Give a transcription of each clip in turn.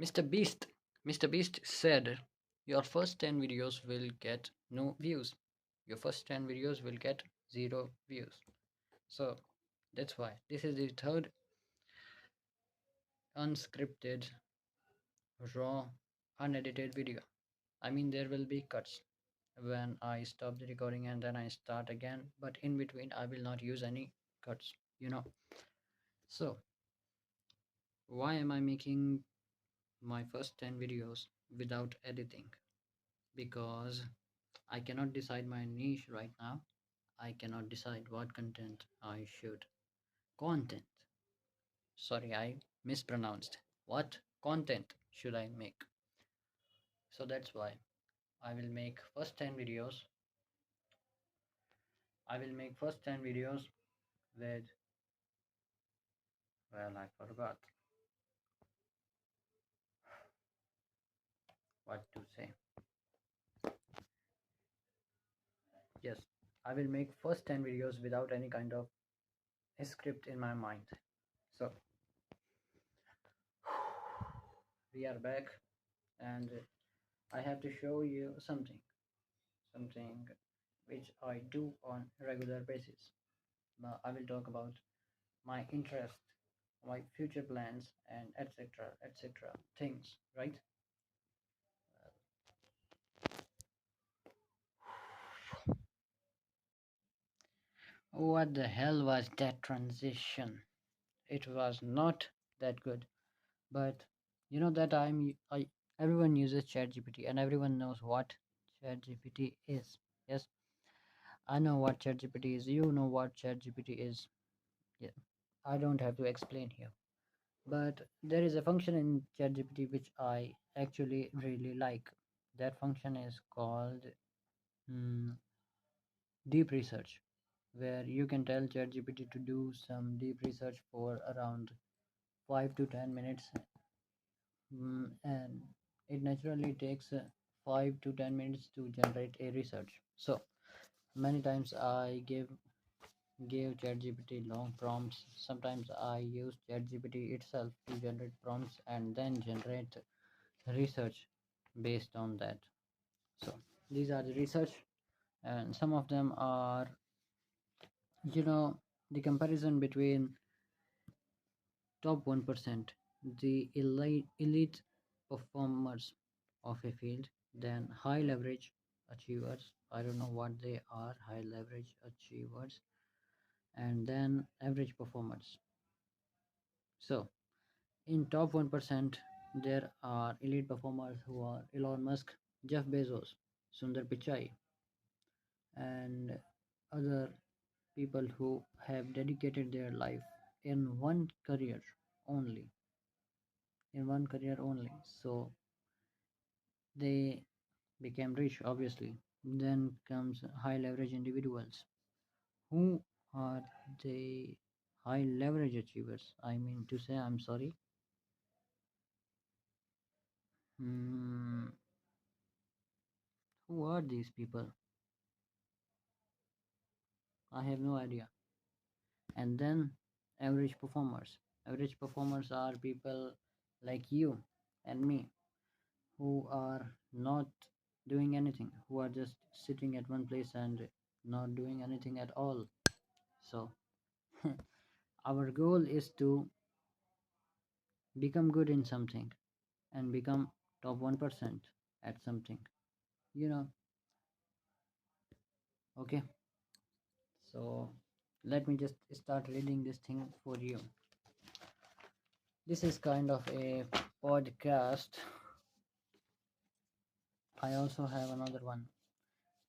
Mr. Beast. Mr. Beast said, your first 10 videos will get no views. Your first 10 videos will get zero views. So that's why this is the third unscripted, raw, unedited video. I mean, there will be cuts when I stop the recording and then I start again, but in between, I will not use any cuts. So, why am I making my first 10 videos without editing? Because I cannot decide my niche right now. I cannot decide what content I should. Content. Sorry, I mispronounced. What content should I make? So that's why I will make first 10 videos. I will make first 10 videos with, well, I forgot what to say. Yes, I will make first 10 videos without any kind of script in my mind. So we are back, and I have to show you something which I do on a regular basis. Now I will talk about my interest, my future plans, and etc. things, right? What the hell was that transition? It was not that good, but you know that I everyone uses ChatGPT and everyone knows what ChatGPT is. Yes, I know what ChatGPT is. You know what ChatGPT is. Yeah, I don't have to explain here. But there is a function in ChatGPT which I actually really like. That function is called mm, deep research, where you can tell ChatGPT to do some deep research for around 5 to 10 minutes, and it naturally takes 5 to 10 minutes to generate a research. So many times I gave ChatGPT long prompts. Sometimes I use ChatGPT itself to generate prompts and then generate research based on that. So these are the research, and some of them are, you know, the comparison between top 1%, the elite performers of a field, then high leverage achievers. I don't know what they are, high leverage achievers, and then average performers. So in top 1%, there are elite performers who are Elon Musk, Jeff Bezos, Sundar Pichai, and other people who have dedicated their life in one career only, so they became rich, obviously. Then comes high leverage individuals. Who are the high leverage achievers? I mean to say, I'm sorry. Hmm, who are these people? I have no idea. And then average performers. Average performers are people like you and me who are not doing anything, who are just sitting at one place and not doing anything at all. So our goal is to become good in something and become top 1% at something, you know. Okay, so let me just start reading this thing for you. This is kind of a podcast. I also have another one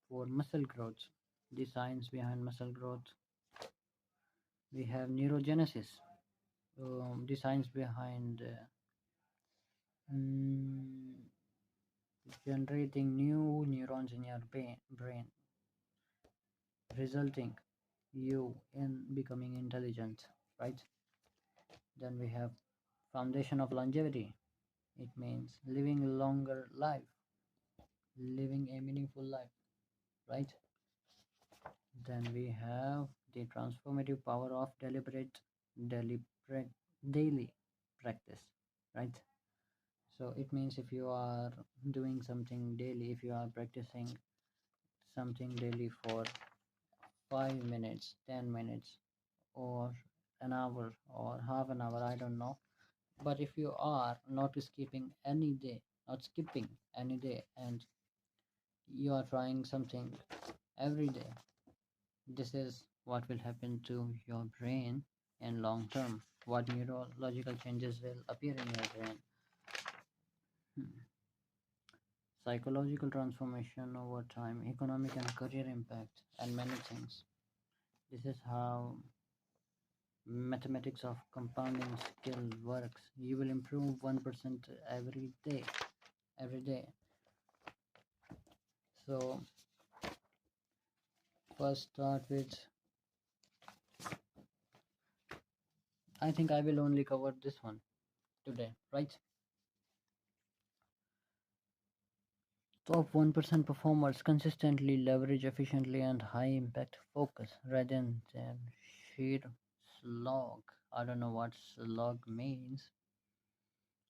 for muscle growth, the science behind muscle growth. We have neurogenesis, the science behind mm, generating new neurons in your brain, resulting you in becoming intelligent, right? Then we have foundation of longevity. It means living a longer life, living a meaningful life, right? Then we have the transformative power of daily daily practice, right? So it means if you are doing something daily, if you are practicing something daily for 5 minutes, 10 minutes, or an hour or half an hour, I don't know. But if you are not skipping any day, not skipping any day, and you are trying something every day, this is what will happen to your brain in long term. What neurological changes will appear in your brain? Hmm. Psychological transformation over time, economic and career impact, and many things. This is how mathematics of compounding skill works. You will improve 1% every day, every day. So first start with, I think I will only cover this one today, right? Top 1% performers consistently leverage efficiently and high impact focus rather than sheer slog. I don't know what slog means.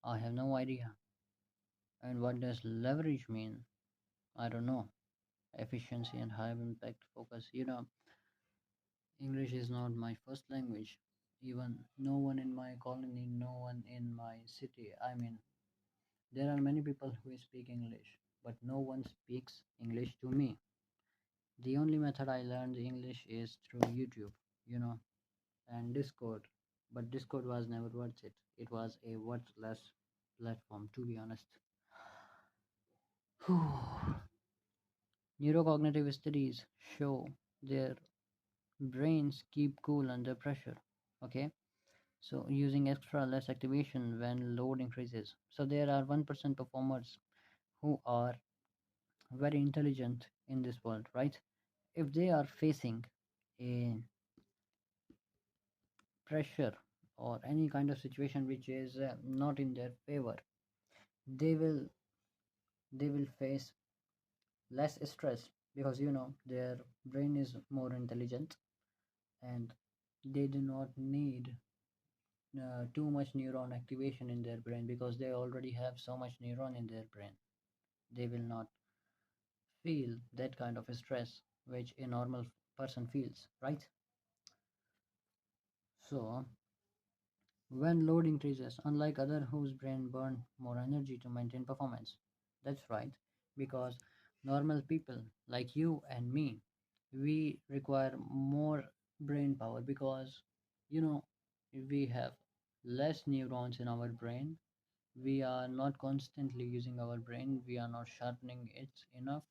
I have no idea. And what does leverage mean? I don't know. Efficiency and high impact focus. English is not my first language. Even no one in my colony, no one in my city. I mean, there are many people who speak English, but no one speaks English to me. The only method I learned English is through YouTube, you know, and Discord. But Discord was never worth it. It was a worthless platform, to be honest. Neurocognitive studies show their brains keep cool under pressure. Okay, so using extra less activation when load increases. So there are 1% performers who are very intelligent in this world, right? If they are facing a pressure or any kind of situation which is not in their favor, they will they will face less stress because their brain is more intelligent, and they do not need too much neuron activation in their brain because they already have so much neuron in their brain. They will not feel that kind of stress which a normal person feels, right? So when load increases, unlike other whose brain burn more energy to maintain performance. That's right, because normal people like you and me, we require more brain power because you know we have less neurons in our brain. We are not constantly using our brain, we are not sharpening it enough.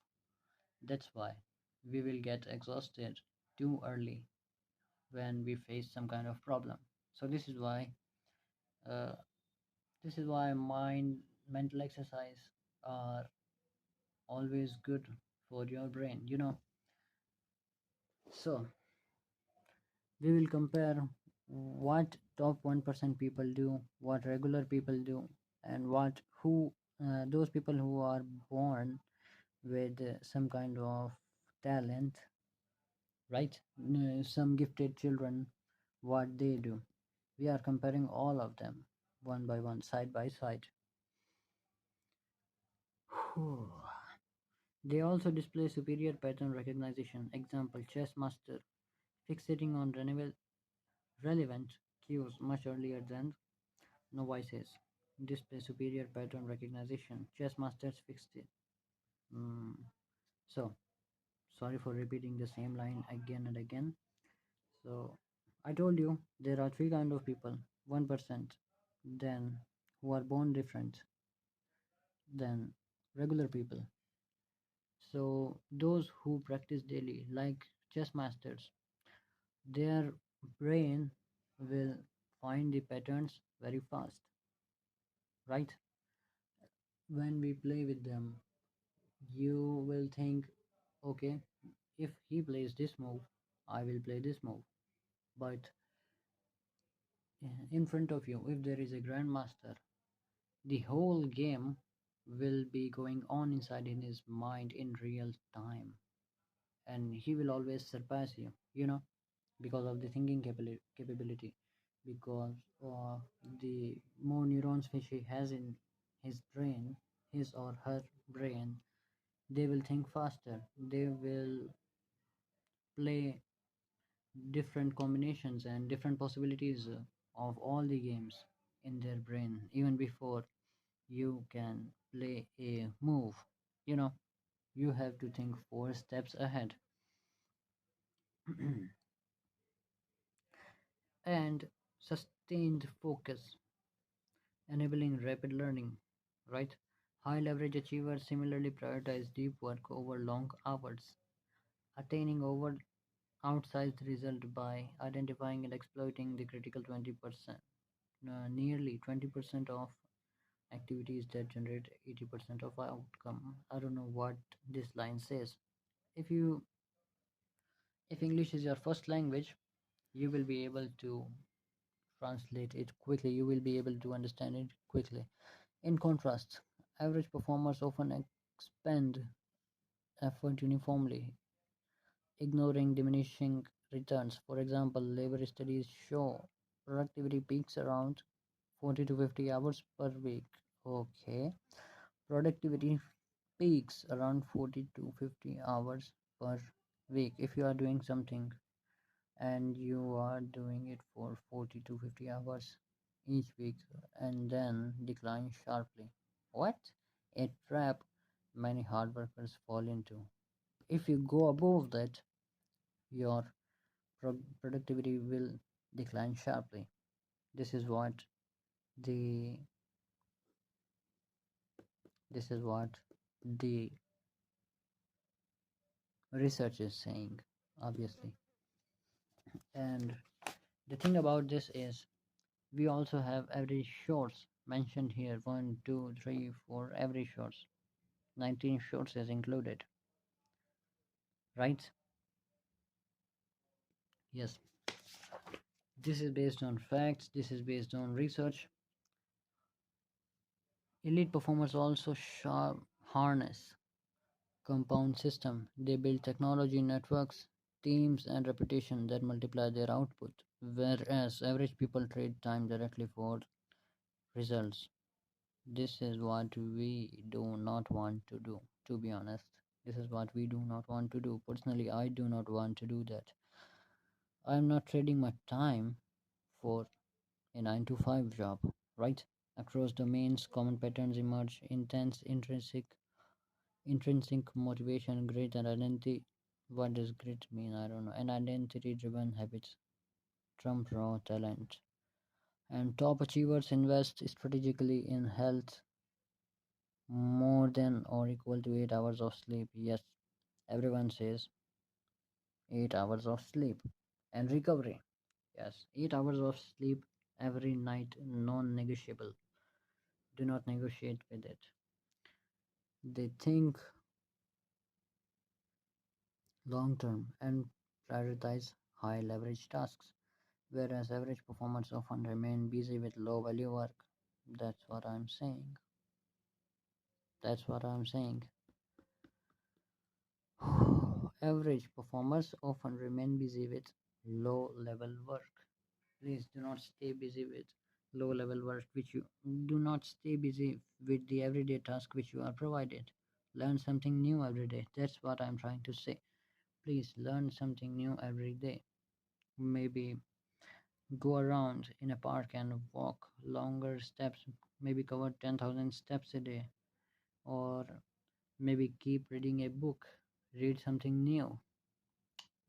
That's why we will get exhausted too early when we face some kind of problem. So uh, this is why mental exercise are always good for your brain. So we will compare what top 1% people do, what regular people do, and what who those people who are born with some kind of talent, right? Some gifted children, what they do. We are comparing all of them one by one, side by side. They also display superior pattern recognition. Example, chess master fixating on relevant cues much earlier than novices. Display superior pattern recognition. Chess masters fixed it. Mm. So, sorry for repeating the same line again and again. So, I told you there are three kind of people. 1% then who are born different than regular people. So, those who practice daily, like chess masters, their brain will find the patterns very fast, right? When we play with them, you will think, okay, if he plays this move, I will play this move. But in front of you, if there is a grandmaster, the whole game will be going on inside in his mind in real time, and he will always surpass you, because of the thinking capability, because the more neurons which he has in his brain, his or her brain, they will think faster. They will play different combinations and different possibilities of all the games in their brain even before you can play a move. You know, you have to think 4 steps ahead. And sustained focus, enabling rapid learning, right? High leverage achievers similarly prioritize deep work over long hours, attaining over outsized result by identifying and exploiting the critical 20%, nearly 20% of activities that generate 80% of outcome. I don't know what this line says. If you if English is your first language, you will be able to translate it quickly. You will be able to understand it quickly. In contrast, average performers often expend effort uniformly, ignoring diminishing returns. For example, labor studies show productivity peaks around 40 to 50 hours per week. Okay, productivity peaks around 40 to 50 hours per week. If you are doing something and you are doing it for 40 to 50 hours each week and then decline sharply. What? A trap many hard workers fall into. If you go above that, your productivity will decline sharply. This is what the this is what the research is saying, obviously. And the thing about this is we also have average shorts mentioned here: one, two, three, four average shorts. 19 shorts is included, right? Yes, this is based on facts, this is based on research. Elite performers also harness compound system. They build technology networks, teams, and reputation that multiply their output, whereas average people trade time directly for results. This is what we do not want to do, to be honest. This is what we do not want to do. Personally, I do not want to do that. I am not trading my time for a 9 to 5 job, right? Across domains, common patterns emerge: intense intrinsic motivation, grit, and identity. What does grit mean? I don't know. And identity driven habits trump raw talent. And top achievers invest strategically in health, more than or equal to 8 hours of sleep. Yes, everyone says 8 hours of sleep. And recovery. Yes, 8 hours of sleep every night, non negotiable. Do not negotiate with it. They think long term and prioritize high leverage tasks, whereas average performers often remain busy with low value work. That's what I'm saying. That's what I'm saying. Average performers often remain busy with low level work. Please do not stay busy with low level work which you do not stay busy with the everyday task which you are provided. Learn something new every day. That's what I'm trying to say. Please learn something new every day. Maybe go around in a park and walk longer steps, maybe cover 10,000 steps a day, or maybe keep reading a book, read something new.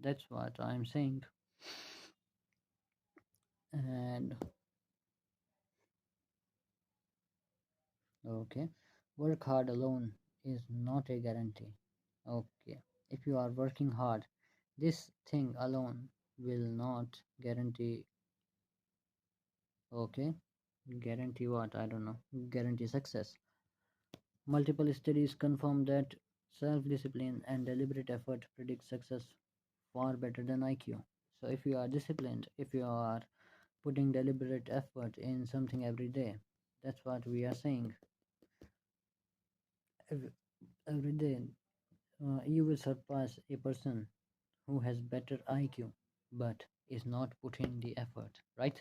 That's what I'm saying. And okay, work hard alone is not a guarantee. Okay, if you are working hard, this thing alone will not guarantee. Okay, guarantee what? I don't know. Guarantee success. Multiple studies confirm that self discipline and deliberate effort predict success far better than IQ. So, if you are disciplined, if you are putting deliberate effort in something every day, that's what we are saying. Every, every day, you will surpass a person who has better IQ but is not putting the effort, right?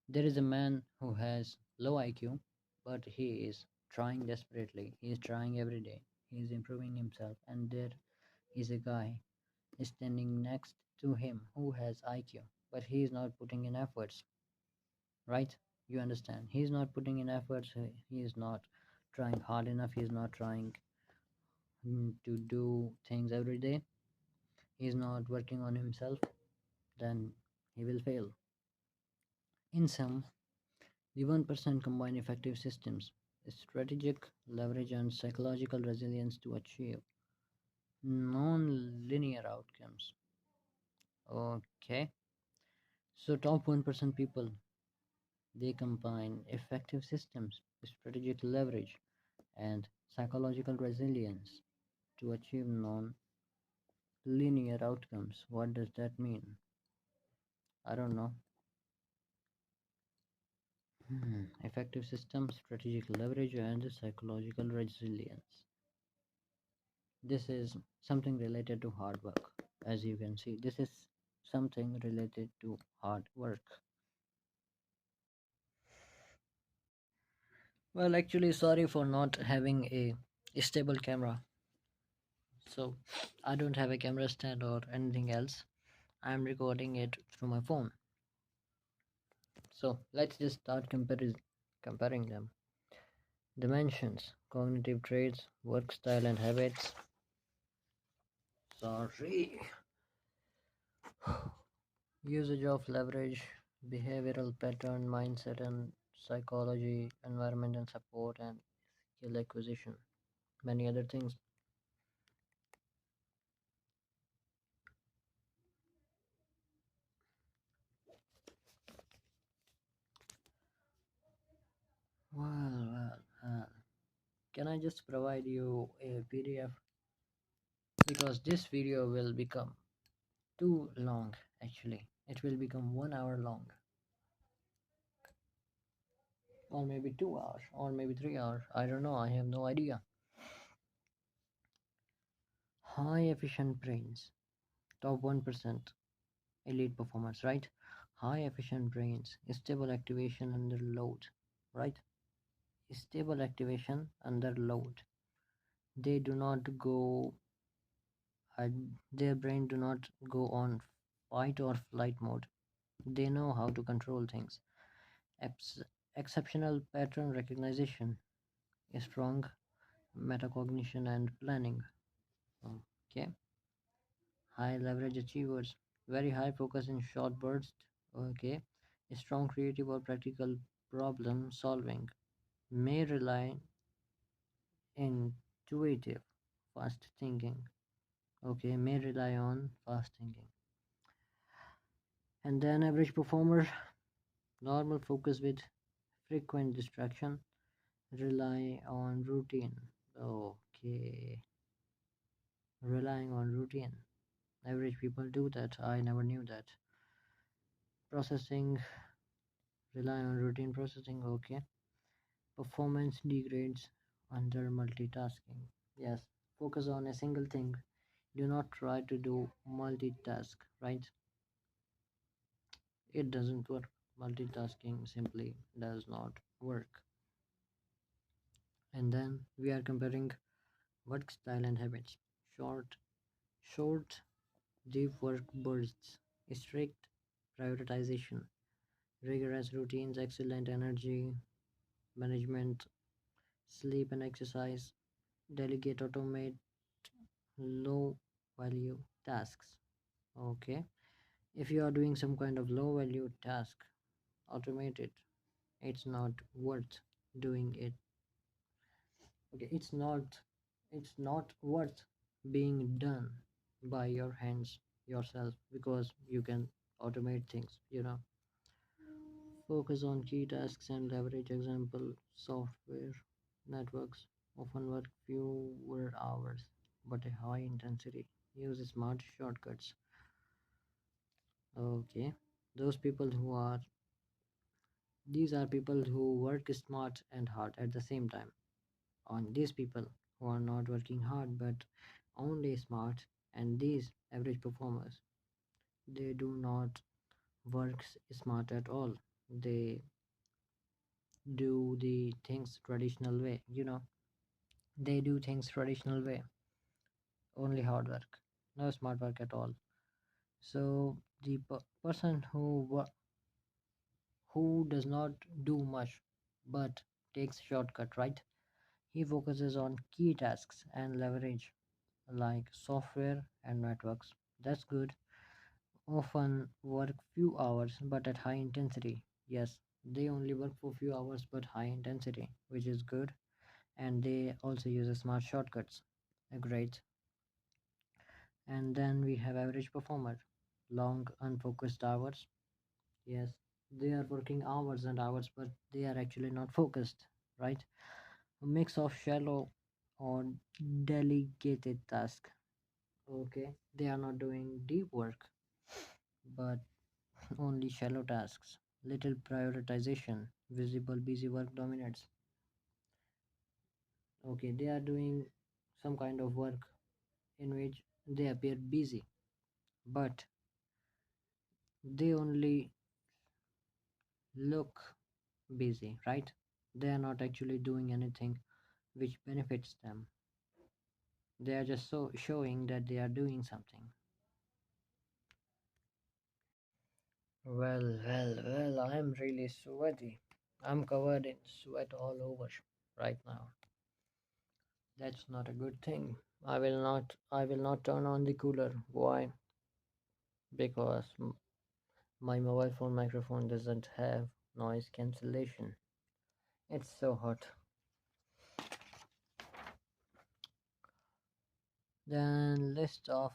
There is a man who has low IQ but he is trying desperately. He is trying every day. He is improving himself, and there is a guy standing next to him who has IQ, but he is not putting in efforts, right? You understand? He is not putting in efforts. He is not trying hard enough. He is not trying to do things every day. He is not working on himself. Then he will fail. In sum, the 1% combine effective systems, strategic leverage, and psychological resilience to achieve non-linear outcomes. Okay, so top 1% people, they combine effective systems, strategic leverage, and psychological resilience to achieve non-linear outcomes. What does that mean? I don't know. Effective systems, strategic leverage, and psychological resilience. This is something related to hard work. As you can see, this is something related to hard work. Well, actually, sorry for not having a stable camera. So, I don't have a camera stand or anything else. I'm recording it through my phone. So, let's just start comparing them. Dimensions, cognitive traits, work style and habits. Sorry. Usage of leverage, behavioral pattern, mindset and psychology, environment and support, and skill acquisition. Many other things. Well, can I just provide you a PDF? Because this video will become too long actually. It will become 1 hour long, or maybe 2 hours, or maybe 3 hours. I don't know, I have no idea. High efficient brains, top 1% elite performance, right? High efficient brains, stable activation under load, right? Stable activation under load. They do not go, their brain do not go on fight or flight mode. They know how to control things. Ex- Exceptional pattern recognition, strong metacognition and planning. Okay. High leverage achievers, very high focus in short bursts. Okay. Strong creative or practical problem solving, may rely intuitive fast thinking. Okay, may rely on fast thinking. And then average performer, normal focus with frequent distraction, rely on routine. Okay, relying on routine. Average people do that. I never knew that. Processing, rely on routine processing. Okay. Performance degrades under multitasking. Yes, focus on a single thing. Do not try to do multitask, right? It doesn't work. Multitasking simply does not work. And then we are comparing work style and habits. Short, short, deep work bursts, strict prioritization, rigorous routines, excellent energy management, sleep and exercise, delegate, automate low value tasks. Okay, if you are doing some kind of low value task, automate it. It's not worth doing it. Okay, it's not worth being done by your hands yourself, because you can automate things. Focus on key tasks and leverage example software networks often work fewer hours but a high intensity. Use smart shortcuts. Okay, those people who are these are people who work smart and hard at the same time. On these people who are not working hard but only smart, and these average performers, they do not work smart at all. They do the things traditional way. They do things traditional way, only hard work, no smart work at all. So the person who does not do much but takes shortcut, right? He focuses on key tasks and leverage like software and networks. That's good. Often work few hours but at high intensity. Yes, they only work for few hours but high intensity, which is good. And they also use smart shortcuts. Great. And then we have average performer, long unfocused hours. Yes, they are working hours and hours, but they are actually not focused, right? A mix of shallow or delegated task. Okay, they are not doing deep work, but only shallow tasks. Little prioritization, visible busy work dominates. Okay, they are doing some kind of work in which they appear busy, but they only look busy, right? They are not actually doing anything which benefits them. They are just showing that they are doing something. Well, I'm really sweaty. I'm covered in sweat all over right now. That's not a good thing. I will not turn on the cooler. Why? Because my mobile phone microphone doesn't have noise cancellation. It's so hot. Then list of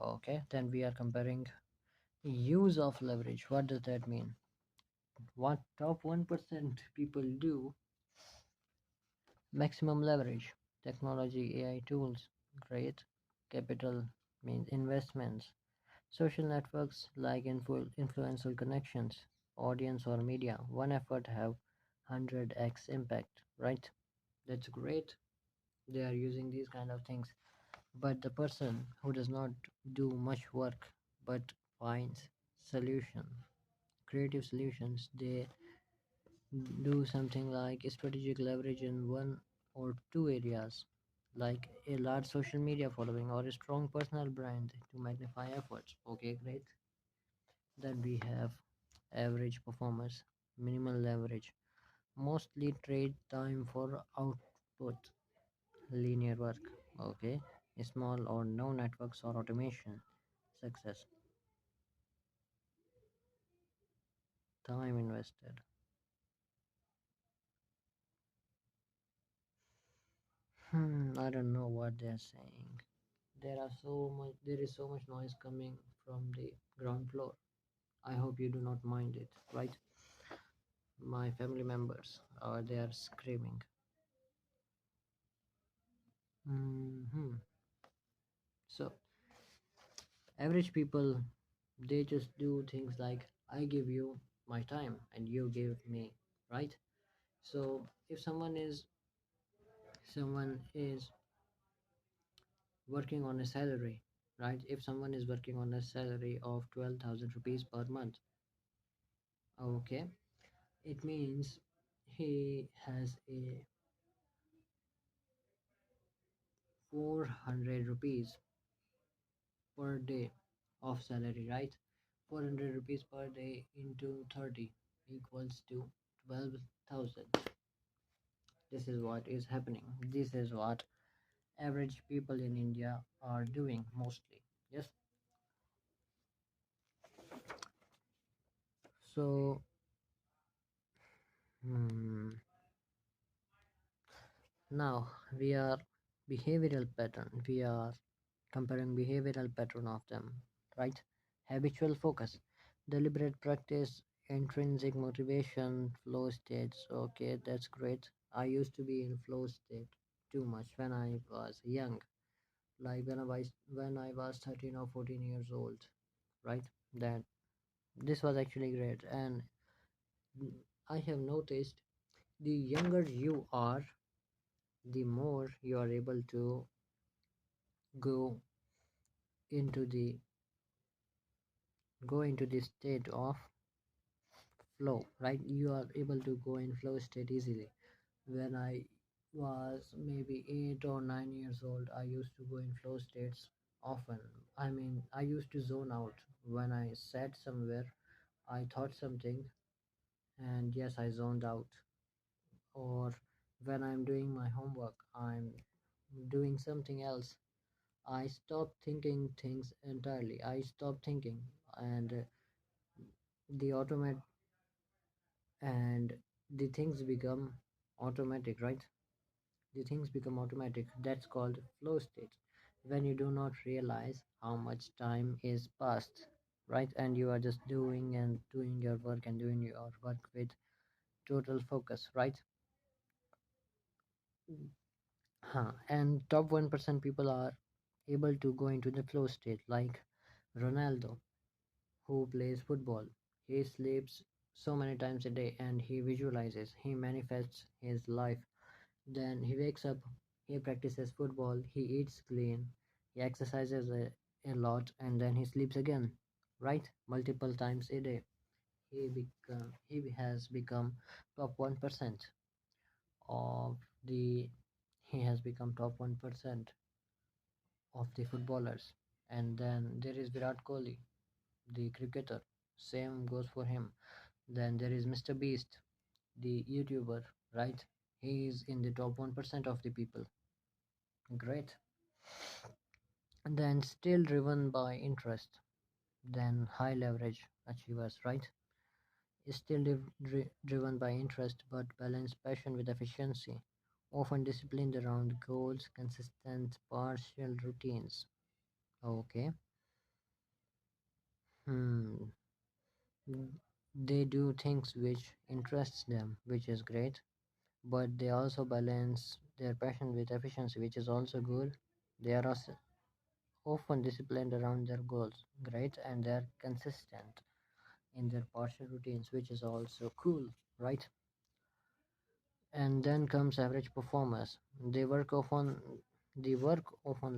okay, then we are comparing use of leverage. What does that mean? What top 1% people do? Maximum leverage, technology, AI tools, great. Capital means investments, social networks like influential connections, audience or media. One effort have 100x impact, right? That's great. They are using these kind of things. But the person who does not do much work but finds solution, creative solutions, they do something like strategic leverage in one or two areas, like a large social media following or a strong personal brand to magnify efforts. Okay, great. Then we have average performers, minimal leverage, mostly trade time for output, linear work. Okay, small or no networks or automation, success, time invested. I don't know what they're saying. There is so much noise coming from the ground floor. I hope you do not mind it, right? My family members are they are screaming. hmm So average people, they just do things like I give you my time and you give me, right? So if someone is working on a salary, right? If someone is working on a salary of 12,000 rupees per month, okay, it means he has a 400 rupees per day of salary, right? 400 rupees per day into 30 equals to 12,000. This is what is happening. This is what average people in India are doing mostly. Yes. So, hmm, now we are behavioral pattern. We are comparing behavioral pattern of them, right? Habitual focus, deliberate practice, intrinsic motivation, flow states. Okay, that's great. I used to be in flow state too much when I was young, like when I was 13 or 14 years old, right? That this was actually great, and I have noticed the younger you are, the more you are able to go into the go into the state of flow, right? You are able to go in flow state easily. When I was maybe 8 or 9 years old, I used to go in flow states often. I mean, I used to zone out when I sat somewhere, I thought something, and yes, I zoned out. Or when I'm doing my homework, I'm doing something else, I stop thinking things entirely. I stop thinking, and the automat and the things become automatic, right? The things become automatic. That's called flow state. When you do not realize how much time is passed, right? And you are just doing and doing your work and doing your work with total focus, right? And top 1% people are able to go into the flow state, like Ronaldo, who plays football. He sleeps so many times a day and he visualizes, he manifests his life. Then he wakes up, he practices football, he eats clean, he exercises a lot, and then he sleeps again, right? Multiple times a day. He has become top 1% of the he has become top 1% of the footballers. And then there is Virat Kohli, the cricketer. Same goes for him. Then there is Mr. Beast, the YouTuber, right? He is in the top 1% of the people. Great. And then still driven by interest. Then high leverage achievers, right? Is still driven by interest but balance passion with efficiency. Often disciplined around goals, consistent partial routines. Okay. Hmm. They do things which interests them, which is great, but they also balance their passion with efficiency, which is also good. They are also often disciplined around their goals, great, and they're consistent in their partial routines, which is also cool, right? And then comes average performers. The work often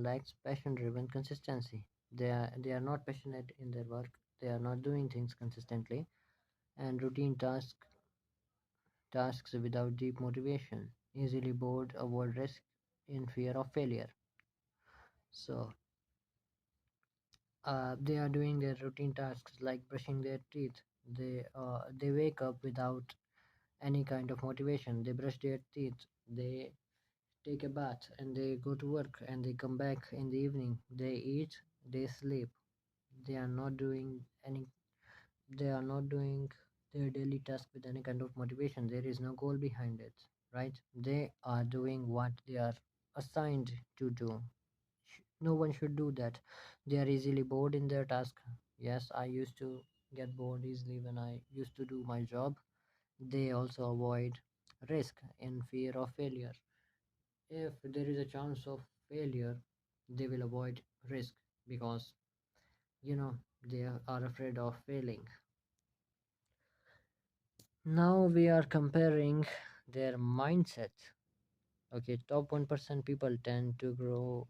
lacks passion-driven consistency. They are not passionate in their work. They are not doing things consistently, and routine tasks without deep motivation. Easily bored, avoid risk in fear of failure. So they are doing their routine tasks like brushing their teeth. They wake up without any kind of motivation. They brush their teeth. They take a bath and they go to work and they come back in the evening. They eat. They sleep. They are not doing any. They are not doing their daily task with any kind of motivation. There is no goal behind it, right? They are doing what they are assigned to do. No one should do that. They are easily bored in their task. Yes, I used to get bored easily when I used to do my job. They also avoid risk in fear of failure. If there is a chance of failure, they will avoid risk because they are afraid of failing. Now we are comparing their mindset. Okay, top 1% people tend to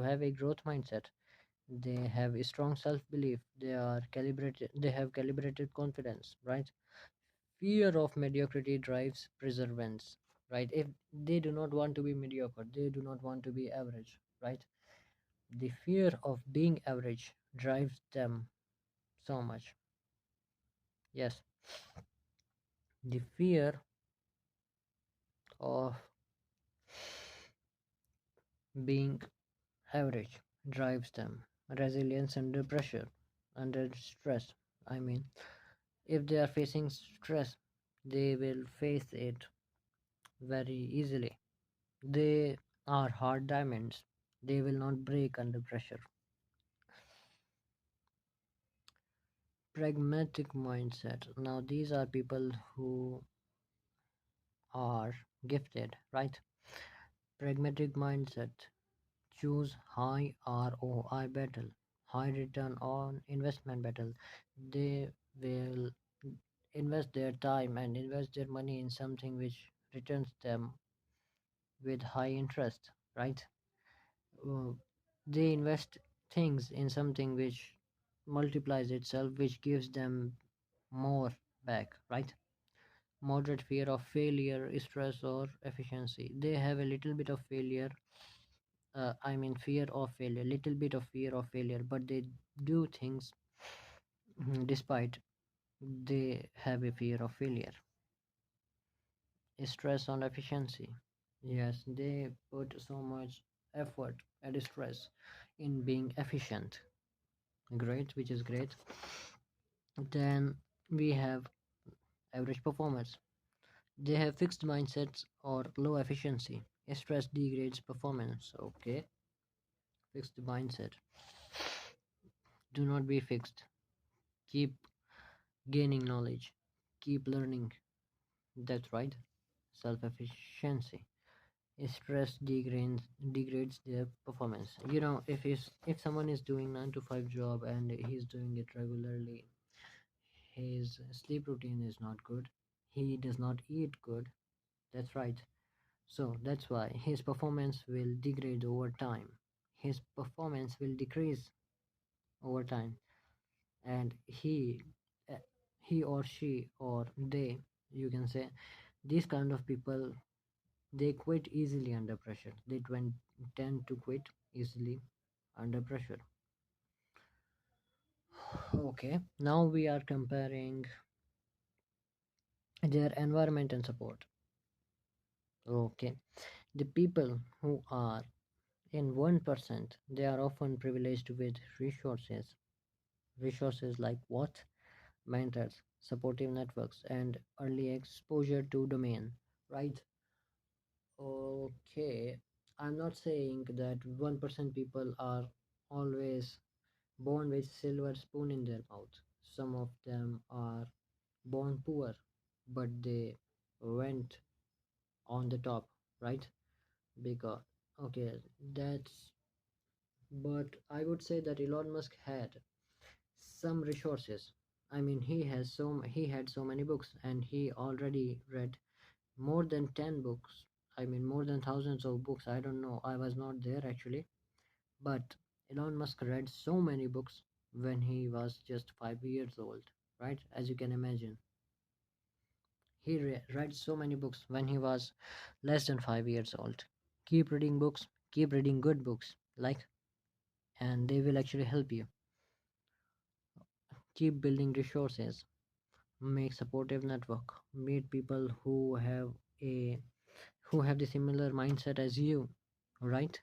have a growth mindset. They have a strong self-belief. They have calibrated confidence, right? Fear of mediocrity drives perseverance, right? If they do not want to be mediocre, they do not want to be average, right? The fear of being average drives them so much. Yes, the fear of being average drives them. Resilience under pressure, under stress. I mean, if they are facing stress, they will face it very easily. They are hard diamonds. They will not break under pressure. Pragmatic mindset. Now, these are people who are gifted, right? Pragmatic mindset. Choose high ROI battle, high return on investment battle. They will invest their time and invest their money in something which returns them with high interest, right? uh, they invest things in something which multiplies itself, which gives them more. back, right? Moderate fear of failure, stress, or efficiency. They have a little bit of failure, fear of failure, little bit of fear of failure, but they do things despite they have a fear of failure. Stress on efficiency. Yes, they put so much effort and stress in being efficient. Great, which is great. Then we have average performers. They have fixed mindsets or low efficiency. Stress degrades performance. Okay, fixed mindset. Do not be fixed. Keep gaining knowledge. Keep learning. That's right. Self efficiency. Stress degrades their performance. If someone is doing 9 to 5 job and he's doing it regularly, his sleep routine is not good. He does not eat good. That's right. So that's why his performance will degrade over time. His performance will decrease over time, and uh, he or she or they, you can say, these kind of people, they quit easily under pressure. Tend to quit easily under pressure. Okay, now we are comparing their environment and support. Okay, the people who are in 1%, they are often privileged with resources. Resources like what? Mentors, supportive networks, and early exposure to domain. Right? Okay. I'm not saying that 1% people are always born with silver spoon in their mouth. Some of them are born poor, but they went on the top, right? Because okay, that's but I would say that Elon Musk had some resources. He had so many books, and he already read more than 10 books. More than thousands of books. I don't know. I was not there actually. But Elon Musk read so many books when he was just 5 years old, right? As you can imagine. He read so many books when he was less than 5 years old. Keep reading books, keep reading good books, and they will actually help you. Keep building resources, make supportive network, meet people a who have the similar mindset as you, right?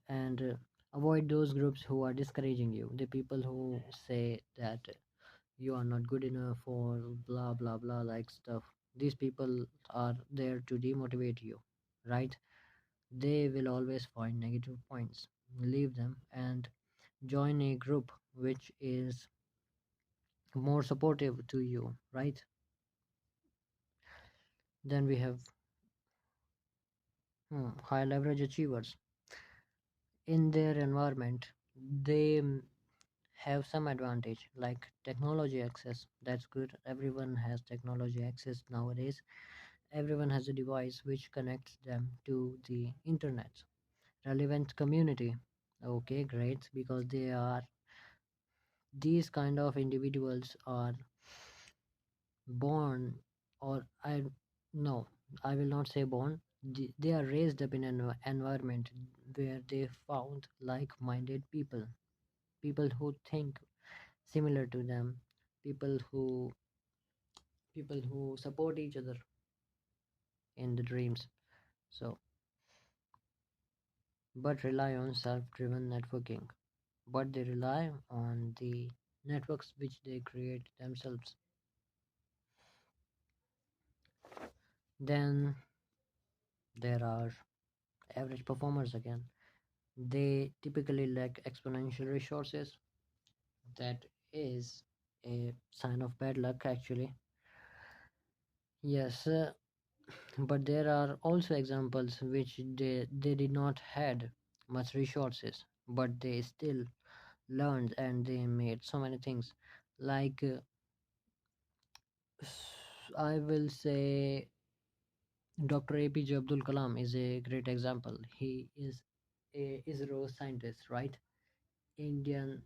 And avoid those groups who are discouraging you, the people who say that you are not good enough or blah blah blah like stuff. These people are there to demotivate you, right? They will always find negative points. Leave them and join a group which is more supportive to you, right? Then we have high leverage achievers. In their environment, they have some advantage like technology access. That's good. Everyone has technology access nowadays. Everyone has a device which connects them to the internet. Relevant community. Okay, great, because these kind of individuals are born, or I no, I will not say born. They are raised up in an environment where they found like-minded people, people who think similar to them, people who people who support each other in the dreams. So, but rely on self-driven networking. But they rely on the networks which they create themselves. Then there are average performers again. They typically lack exponential resources. That is a sign of bad luck, actually. Yes, but there are also examples which they did not had much resources, but they still learned and they made so many things. Like I will say Dr. APJ Abdul Kalam is a great example. He is a ISRO scientist, right? Indian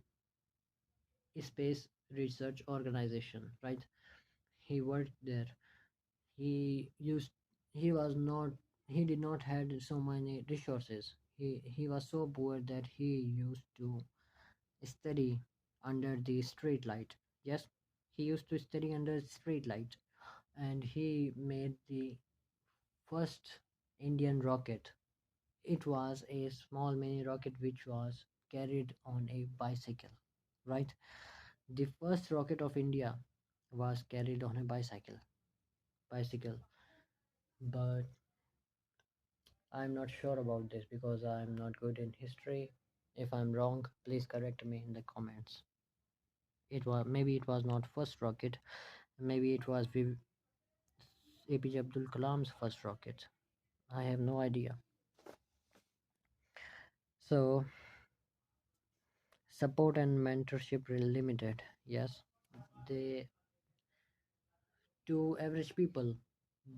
Space Research Organization, right? he worked there. He used he was not he did not had so many resources. He was so poor that he used to study under the street light. Yes, he used to study under street light, and he made the first Indian rocket. It was a small mini rocket which was carried on a bicycle, right? The first rocket of India was carried on a bicycle. But I'm not sure about this because I'm not good in history. If I'm wrong, please correct me in the comments. It was not first rocket. Maybe it was APJ Abdul Kalam's first rocket. I have no idea. So support and mentorship really limited. Yes, they to average people,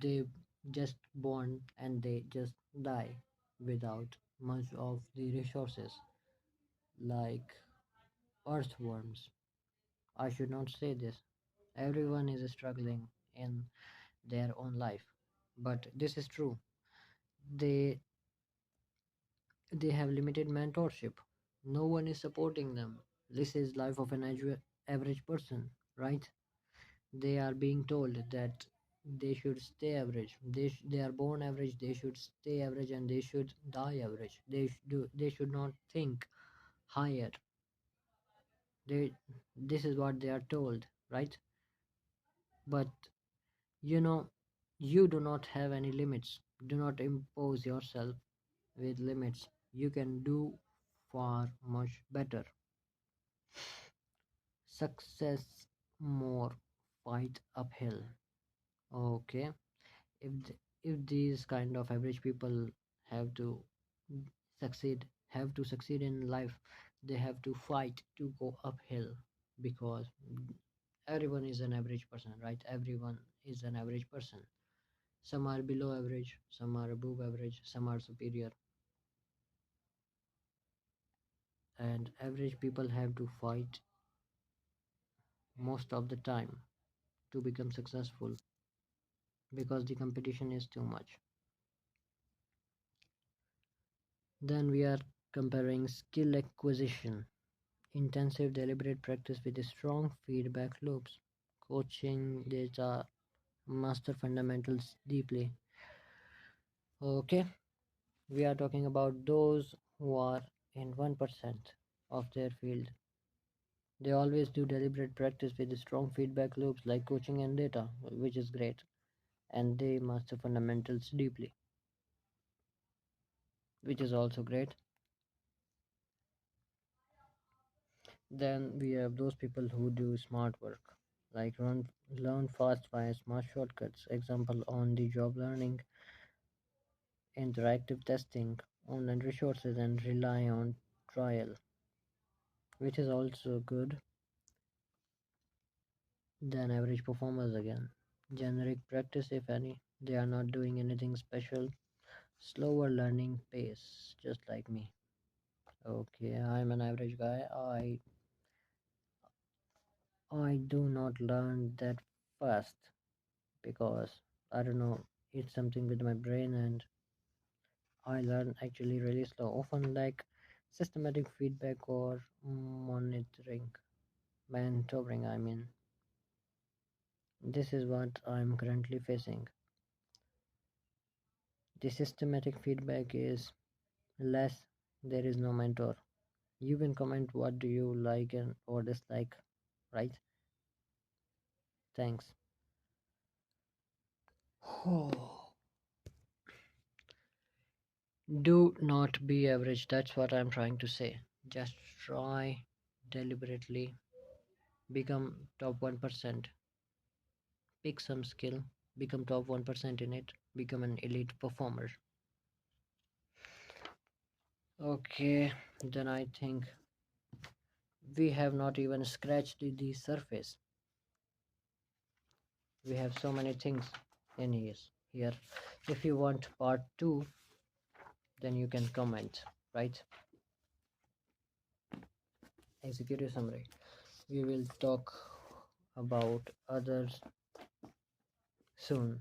they just born and they just die without much of the resources like earthworms. I should not say this. Everyone is struggling in their own life, but this is true. They they have limited mentorship. No one is supporting them. This is life of an average person, right? They are being told that they should stay average. They are born average, they should stay average, and they should die average. They should not think higher. They This is what they are told, right? But you know, you do not have any limits. Do not impose yourself with limits. You can do far much better. Success more fight uphill. Okay, if if these kind of average people have to succeed in life, they have to fight to go uphill, because everyone is an average person, right? Everyone is an average person. Some are below average, some are above average, some are superior, and average people have to fight most of the time to become successful, because the competition is too much. Then we are comparing skill acquisition, intensive deliberate practice with strong feedback loops, coaching data, master fundamentals deeply. Okay, we are talking about those who are in 1% of their field. They always do deliberate practice with strong feedback loops like coaching and data, which is great, and they master fundamentals deeply, which is also great. Then we have those people who do smart work, like learn fast via smart shortcuts. Example on the job learning, interactive testing, online resources, and rely on trial, which is also good. Then average performers again. Generic practice, if any. They are not doing anything special. Slower learning pace, just like me. Okay, I'm an average guy. I do not learn that fast because I don't know, it's something with my brain, and I learn actually really slow, often like systematic feedback or mentoring, I mean. This is what I'm currently facing. The systematic feedback is less, there is no mentor. You can comment what do you like and or dislike, right? Thanks. Do not be average, that's what I'm trying to say. Just try deliberately, become top 1%, pick some skill, become top 1% in it, become an elite performer. Okay, then I think we have not even scratched the surface. We have so many things in here. If you want part 2, then you can comment, right? Executive summary. We will talk about others soon.